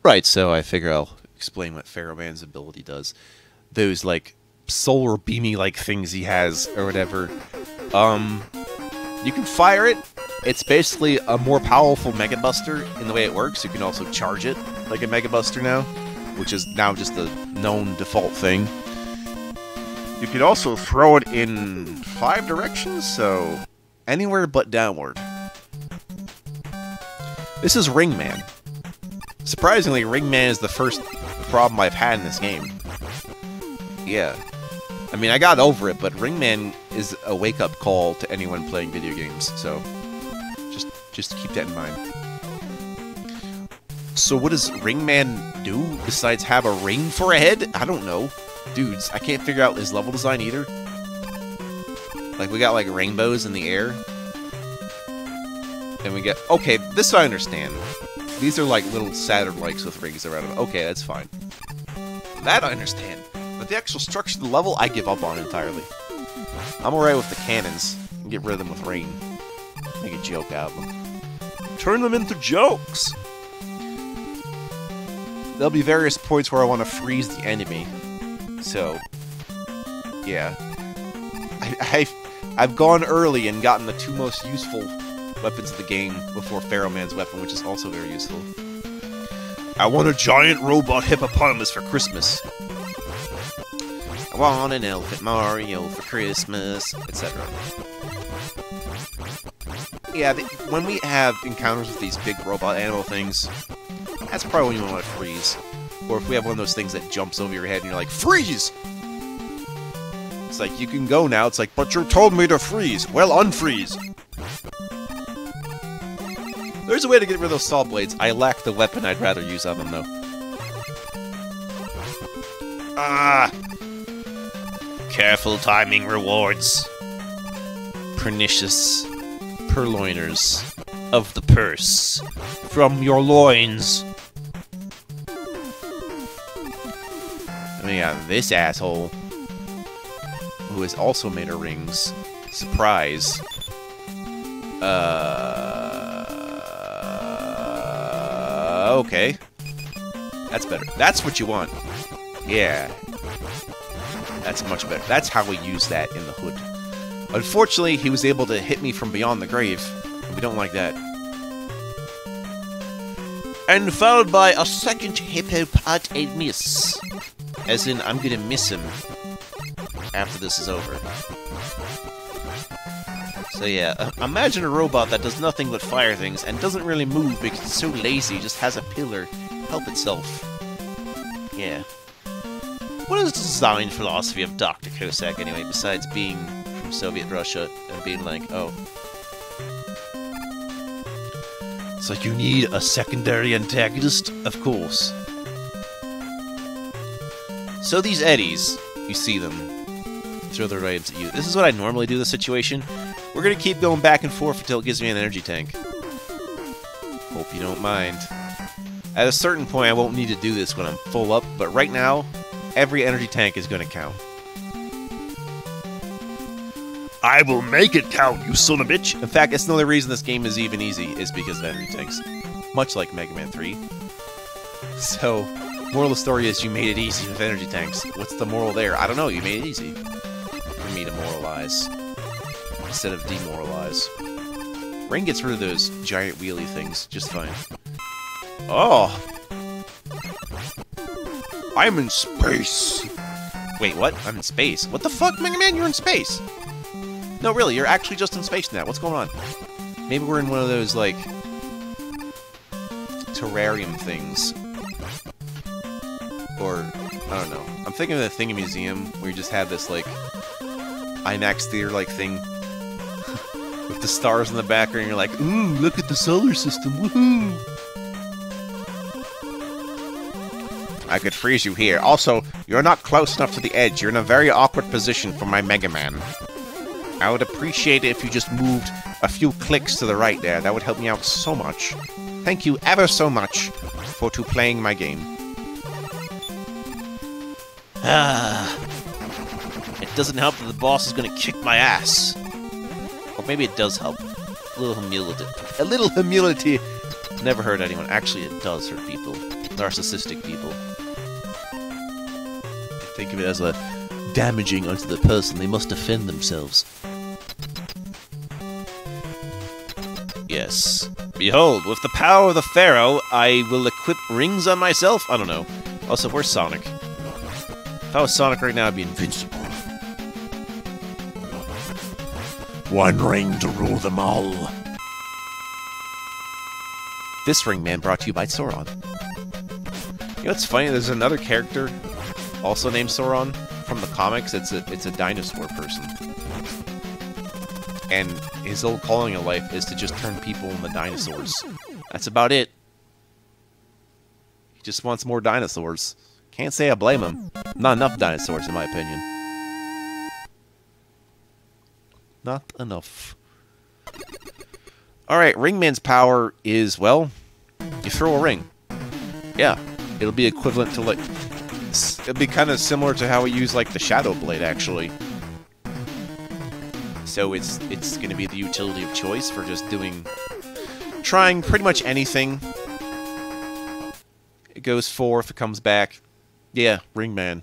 Right, so I figure I'll explain what Pharaoh Man's ability does. Those, like, solar beamy like things he has, or whatever. You can fire it. It's basically a more powerful Mega Buster in the way it works. You can also charge it like a Mega Buster now, which is now just a known default thing. You can also throw it in 5 directions, so anywhere but downward. This is Ring Man. Surprisingly, Ring Man is the first problem I've had in this game. Yeah. I mean, I got over it, but Ring Man is a wake-up call to anyone playing video games, so just keep that in mind. So what does Ring Man do besides have a ring for a head? I don't know. Dudes, I can't figure out his level design either. Like, we got, like, rainbows in the air. And we get... Okay, this I understand. These are, like, little Saturn likes with rings around them. Okay, that's fine. That I understand. But the actual structure of the level, I give up on entirely. I'm alright with the cannons. Get rid of them with rain. Make a joke out of them. Turn them into jokes! There'll be various points where I want to freeze the enemy. So, yeah. I've gone early and gotten the 2 most useful weapons of the game before Pharaoh Man's weapon, which is also very useful. I want a giant robot hippopotamus for Christmas. I want an elephant Mario for Christmas, etc. Yeah, when we have encounters with these big robot animal things, that's probably when you want to freeze. Or if we have one of those things that jumps over your head and you're like, freeze! It's like, you can go now. It's like, but you told me to freeze. Well, unfreeze. There's a way to get rid of those saw blades. I lack the weapon I'd rather use on them, though. Ah! Careful timing rewards. Pernicious purloiners of the purse from your loins. And we got this asshole who has also made her rings. Surprise. Okay. That's better. That's what you want. Yeah. That's much better. That's how we use that in the hood. Unfortunately, he was able to hit me from beyond the grave. We don't like that. And followed by a second hippopotamus. As in, I'm gonna miss him after this is over. So yeah, imagine a robot that does nothing but fire things and doesn't really move because it's so lazy, just has a pillar help itself. Yeah. What is the design philosophy of Dr. Cossack anyway, besides being from Soviet Russia and being like, oh. It's like, you need a secondary antagonist? Of course. So these eddies, you see them, throw their items at you. This is what I normally do in this situation. We're gonna keep going back and forth until it gives me an energy tank. Hope you don't mind. At a certain point, I won't need to do this when I'm full up, but right now, every energy tank is gonna count. I will make it count, you son of a bitch! In fact, it's another reason this game is even easy, is because of energy tanks. Much like Mega Man 3. So, moral of the story is you made it easy with energy tanks. What's the moral there? I don't know, you made it easy. For me to moralize. Instead of demoralize. Ring gets rid of those giant wheelie things just fine. Oh! I'm in space! Wait, what? I'm in space? What the fuck, Mega Man? You're in space! No, really, you're actually just in space now. What's going on? Maybe we're in one of those, like, terrarium things. Or, I don't know. I'm thinking of the Thing Museum, where you just have this, like, IMAX theater-like thing with the stars in the background, and you're like, ooh, look at the solar system, woohoo! I could freeze you here. Also, you're not close enough to the edge. You're in a very awkward position for my Mega Man. I would appreciate it if you just moved a few clicks to the right there. That would help me out so much. Thank you ever so much for playing my game. It doesn't help that the boss is gonna kick my ass. Or maybe it does help. A little humility. A little humility never hurt anyone. Actually, it does hurt people. narcissistic people. They think of it as a damaging unto the person. They must defend themselves. Yes. Behold, with the power of the Pharaoh, I will equip rings on myself? I don't know. Also, where's Sonic? If I was Sonic right now, I'd be invincible. One ring to rule them all. This ring man brought to you by Sauron. You know what's funny? There's another character, also named Sauron, from the comics. It's a dinosaur person. And his whole calling in life is to just turn people into dinosaurs. That's about it. He just wants more dinosaurs. Can't say I blame him. Not enough dinosaurs, in my opinion. Not enough. Alright, Ringman's power is, well, you throw a ring. Yeah, it'll be equivalent to, like... It'll be kind of similar to how we use, like, the Shadow Blade, actually. So it's going to be the utility of choice for just trying pretty much anything. It goes forth, it comes back. Yeah, Ringman.